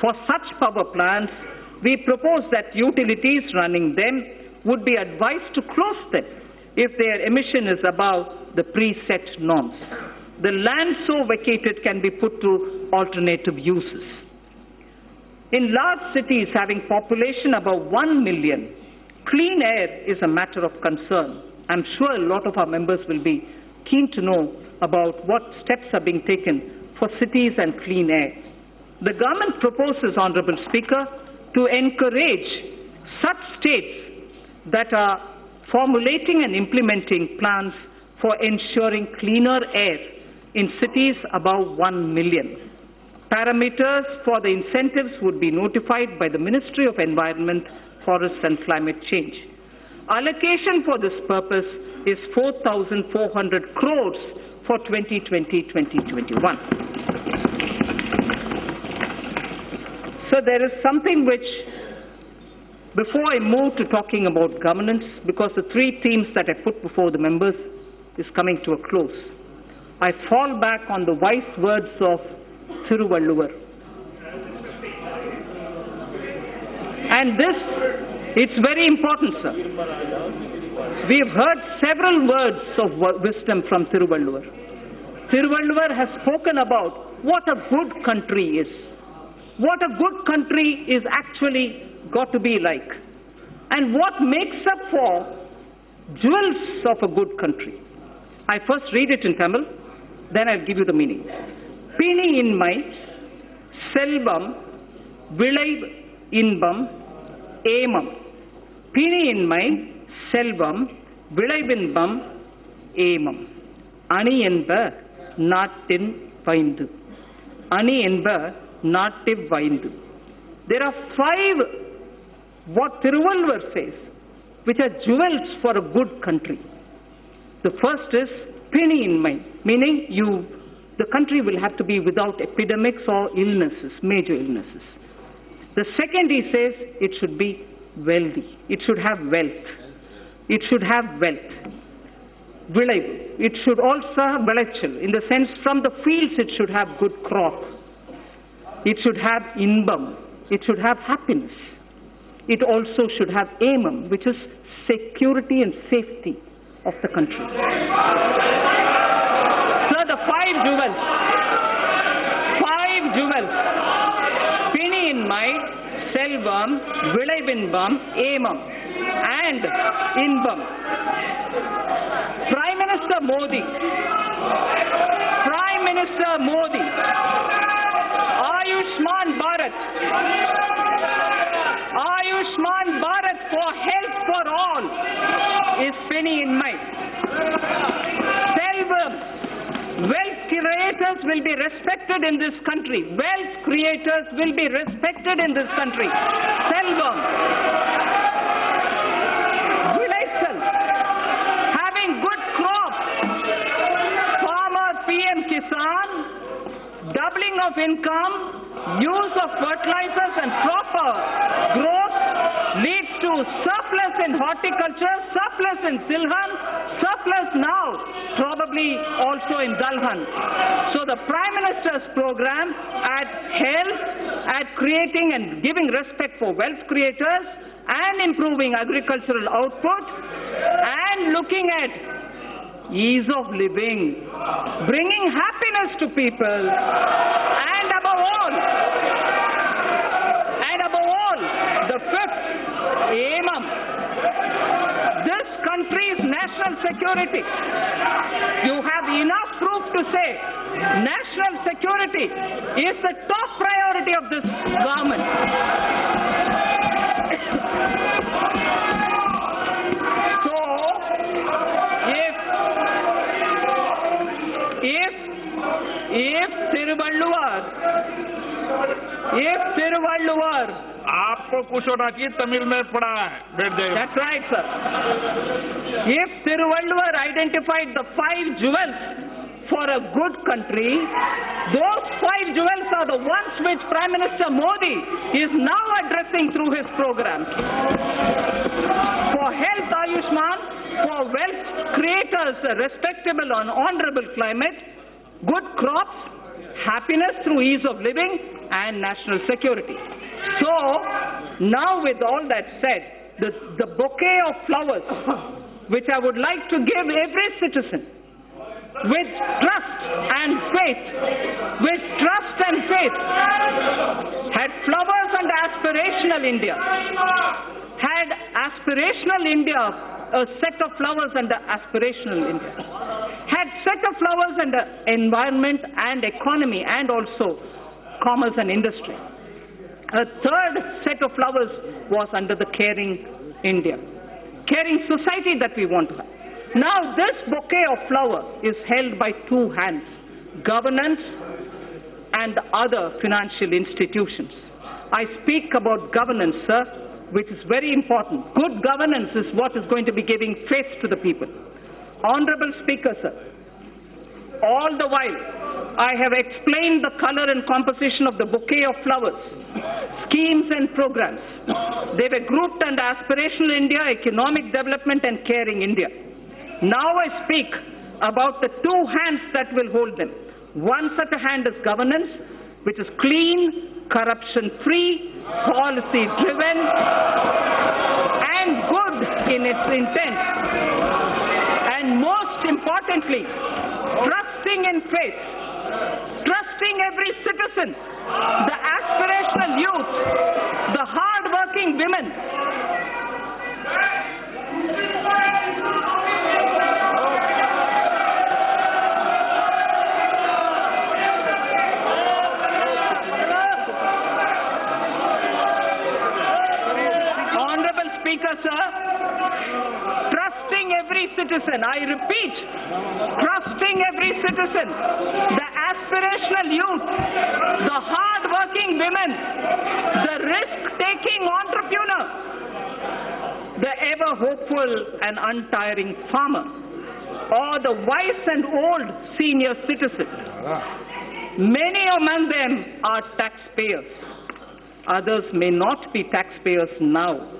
For such power plants, we propose that utilities running them would be advised to close them if their emission is above the preset norms. The land so vacated can be put to alternative uses. In large cities having population above 1 million, clean air is a matter of concern. I'm sure a lot of our members will be keen to know about what steps are being taken for cities and clean air. The government proposes, Honourable Speaker, to encourage such states that are formulating and implementing plans for ensuring cleaner air in cities above 1 million. Parameters for the incentives would be notified by the Ministry of Environment, Forests and Climate Change. Allocation for this purpose is 4,400 crores for 2020-2021. So there is something which, before I move to talking about governance, because the three themes that I put before the members is coming to a close, I fall back on the wise words of Thiruvalluvar. And this, it's very important, sir. We have heard several words of wisdom from Thiruvalluvar. Thiruvalluvar has spoken about what a good country is. What a good country is actually got to be like. And what makes up for jewels of a good country. I first read it in Tamil, then I'll give you the meaning. Pini inmai, selvam, vilai inbam, emam. Pini inmai, selvam, vilai inbam, emam. Ani enba, nattin vaindu. Ani enba, nattiv vaindu. There are 5, what Thiruvalluvar says, which are jewels for a good country. The first is pini inmai, meaning the country will have to be without epidemics or illnesses, major illnesses. The second, he says, it should be wealthy. It should have wealth. It should have wealth. Vilaivu. It should also have velachal. In the sense, from the fields, it should have good crop. It should have inbam. It should have happiness. It also should have emam, which is security and safety of the country. So the 5 jewels. 5 jewels. Pini inmai, selvam, vilaivinbam, emam, and inbam. Prime Minister Modi. Prime Minister Modi. Ayushman Bharat. Ayushman Bharat for health for all is penny in mind. Selvam, wealth creators will be respected in this country. Wealth creators will be respected in this country. Selvam. Vilaichal, having good crops. Farmer PM Kisan, doubling of income, use of fertilizers and proper growth leads to surplus in horticulture, surplus in Silhan, surplus now, probably also in Dalhan. So the Prime Minister's program at health, at creating and giving respect for wealth creators and improving agricultural output and looking at ease of living, bringing happiness to people, and above all, the 5th, emam, this country's national security. You have enough proof to say national security is the top priority of this government. So, if Thiruvalluvar, आपको कुछ होना चाहिए, तमिल में पढ़ा है, बैठ जाइए. That's right, sir. If Thiruvalluvar identified the 5 jewels for a good country, those 5 jewels are the ones which Prime Minister Modi is now addressing through his program. For health, Ayushman, for wealth creators, a respectable and honorable climate, good crops, happiness through ease of living and national security. So, now with all that said, the bouquet of flowers which I would like to give every citizen with trust and faith, had flowers and aspirational India, had aspirational India, a set of flowers under aspirational India, had set of flowers under environment and economy and also commerce and industry. A third set of flowers was under the caring India, caring society that we want to have. Now this bouquet of flowers is held by two hands, governance and other financial institutions. I speak about governance, sir, which is very important. Good governance is what is going to be giving face to the people. Honorable Speaker, sir, all the while I have explained the color and composition of the bouquet of flowers, schemes and programs. They were grouped under aspirational India, economic development and caring India. Now I speak about the two hands that will hold them. One such a hand is governance, which is clean, corruption-free, policy-driven, and good in its intent. And most importantly, trusting in faith, trusting every citizen, the aspirational youth, the hard-working women. Honorable Speaker, sir, trusting every citizen, I repeat, trusting every citizen, the aspirational youth, the hard-working women, the risk-taking entrepreneur, the ever-hopeful and untiring farmer, or the wise and old senior citizen. Many among them are taxpayers. Others may not be taxpayers now.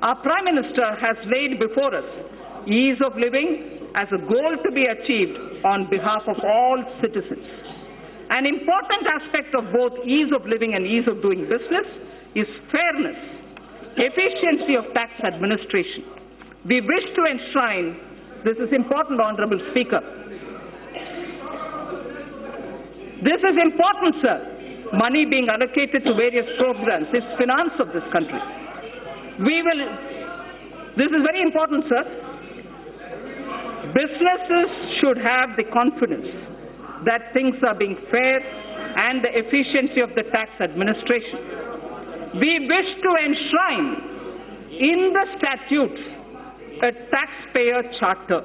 Our Prime Minister has laid before us ease of living as a goal to be achieved on behalf of all citizens. An important aspect of both ease of living and ease of doing business is fairness, efficiency of tax administration. We wish to enshrine, this is important, Honorable Speaker. This is important, sir. Money being allocated to various programs is finance of this country. This is very important, sir. Businesses should have the confidence that things are being fair and the efficiency of the tax administration. We wish to enshrine in the statutes a taxpayer charter.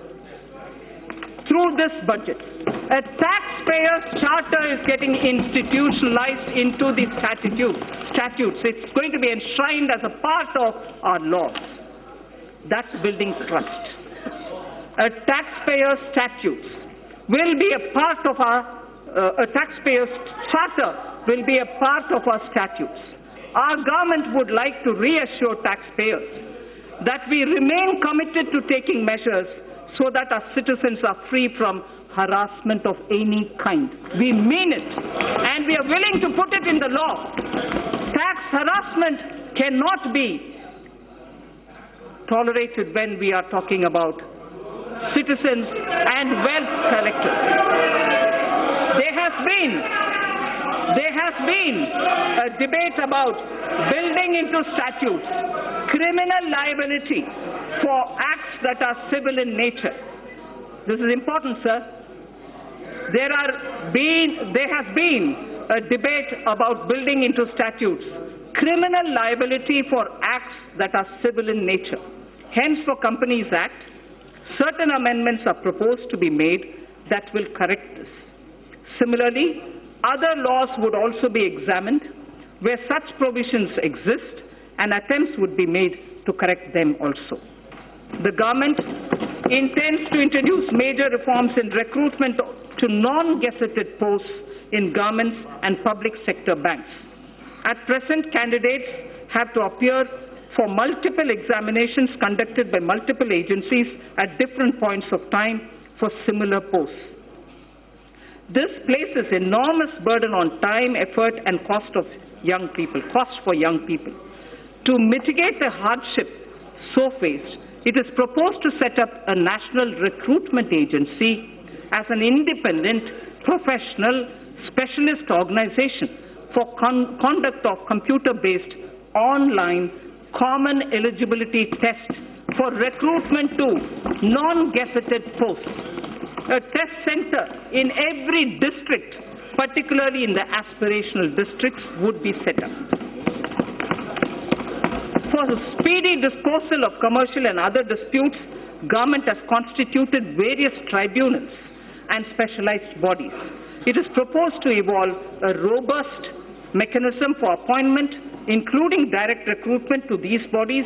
Through this budget, a taxpayer charter is getting institutionalized into the statutes. It's going to be enshrined as a part of our laws. That's building trust. A taxpayer statutes will be a part of our, a taxpayer charter will be a part of our statutes. Our government would like to reassure taxpayers that we remain committed to taking measures so that our citizens are free from harassment of any kind. We mean it, and we are willing to put it in the law. Tax harassment cannot be tolerated when we are talking about citizens and wealth collectors. There has been a debate about building into statutes criminal liability for acts that are civil in nature. This is important, sir. There has been a debate about building into statutes criminal liability for acts that are civil in nature. Hence, for Companies Act, certain amendments are proposed to be made that will correct this. Similarly, other laws would also be examined where such provisions exist, and attempts would be made to correct them also. The government intends to introduce major reforms in recruitment to non-gazetted posts in governments and public sector banks. At present, candidates have to appear for multiple examinations conducted by multiple agencies at different points of time for similar posts. This places enormous burden on time, effort, and cost for young people. To mitigate the hardship so faced, it is proposed to set up a national recruitment agency as an independent, professional, specialist organization for conduct of computer-based online common eligibility tests for recruitment to non-gazetted posts. A test center in every district, particularly in the aspirational districts, would be set up. For the speedy disposal of commercial and other disputes, government has constituted various tribunals and specialized bodies. It is proposed to evolve a robust mechanism for appointment, including direct recruitment to these bodies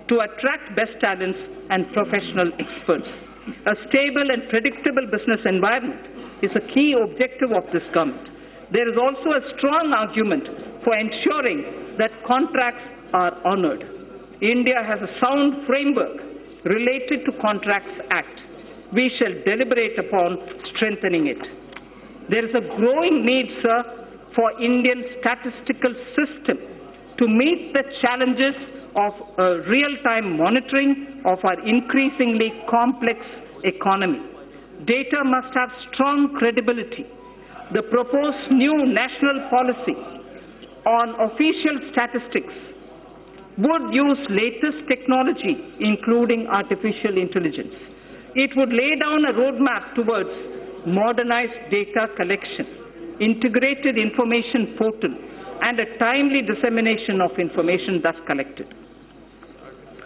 to attract best talents and professional experts. A stable and predictable business environment is a key objective of this government. There is also a strong argument for ensuring that contracts are honored. India has a sound framework related to Contracts Act. We shall deliberate upon strengthening it. There is a growing need, sir, for Indian statistical system to meet the challenges of real-time monitoring of our increasingly complex economy. Data must have strong credibility. The proposed new national policy on official statistics would use latest technology, including artificial intelligence. It would lay down a roadmap towards modernized data collection, integrated information portal, and a timely dissemination of information thus collected.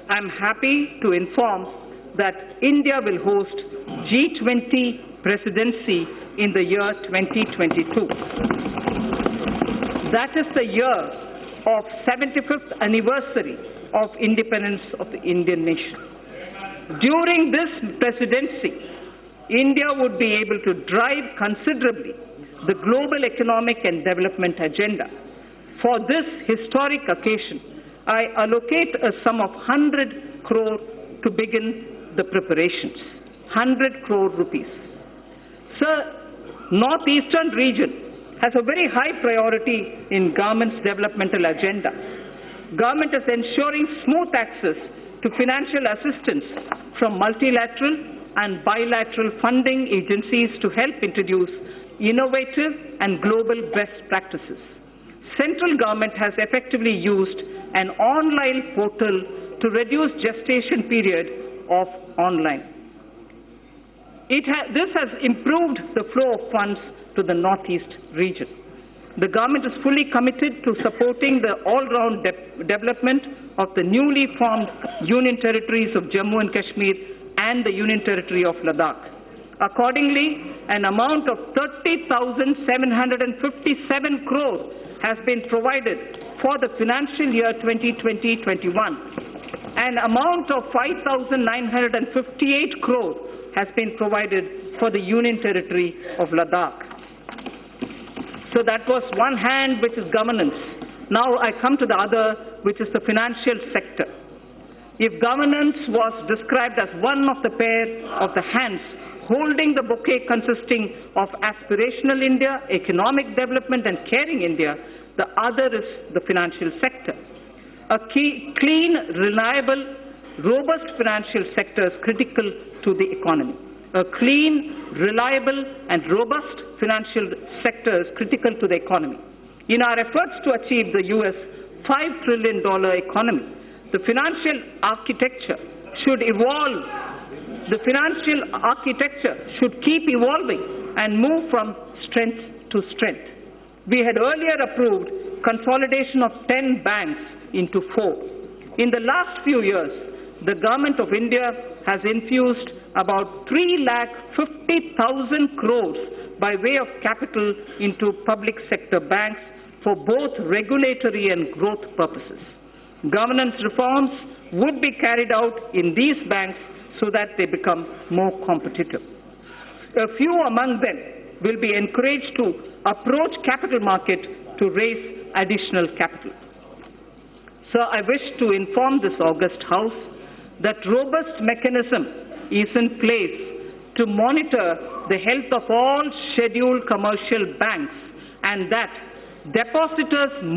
I am happy to inform that India will host G20 presidency in the year 2022. That is the year of 75th anniversary of independence of the Indian nation. During this presidency, India would be able to drive considerably the global economic and development agenda. For this historic occasion, I allocate a sum of 100 crore to begin the preparations. 100 crore rupees. Sir, Northeastern region has a very high priority in government's developmental agenda. Government is ensuring smooth access to financial assistance from multilateral and bilateral funding agencies to help introduce innovative and global best practices. Central government has effectively used an online portal to reduce gestation period of online. This has improved the flow of funds to the Northeast region. The government is fully committed to supporting the all-round development of the newly formed Union Territories of Jammu and Kashmir and the Union Territory of Ladakh. Accordingly, an amount of 30,757 crore has been provided for the financial year 2020-21. An amount of 5,958 crore has been provided for the Union Territory of Ladakh. So that was one hand, which is governance. Now I come to the other, which is the financial sector. If governance was described as one of the pair of the hands holding the bouquet consisting of aspirational India, economic development and caring India, the other is the financial sector. A clean, reliable, robust financial sector is critical to the economy. A clean, reliable and robust financial sector is critical to the economy. In our efforts to achieve the US $5 trillion economy, the financial architecture should evolve. The financial architecture should keep evolving and move from strength to strength. We had earlier approved consolidation of 10 banks into 4. In the last few years, the Government of India has infused about 3,50,000 crores by way of capital into public sector banks for both regulatory and growth purposes. Governance reforms would be carried out in these banks so that they become more competitive. A few among them will be encouraged to approach capital market to raise additional capital. So I wish to inform this august House that robust mechanism is in place to monitor the health of all scheduled commercial banks, and that depositors' money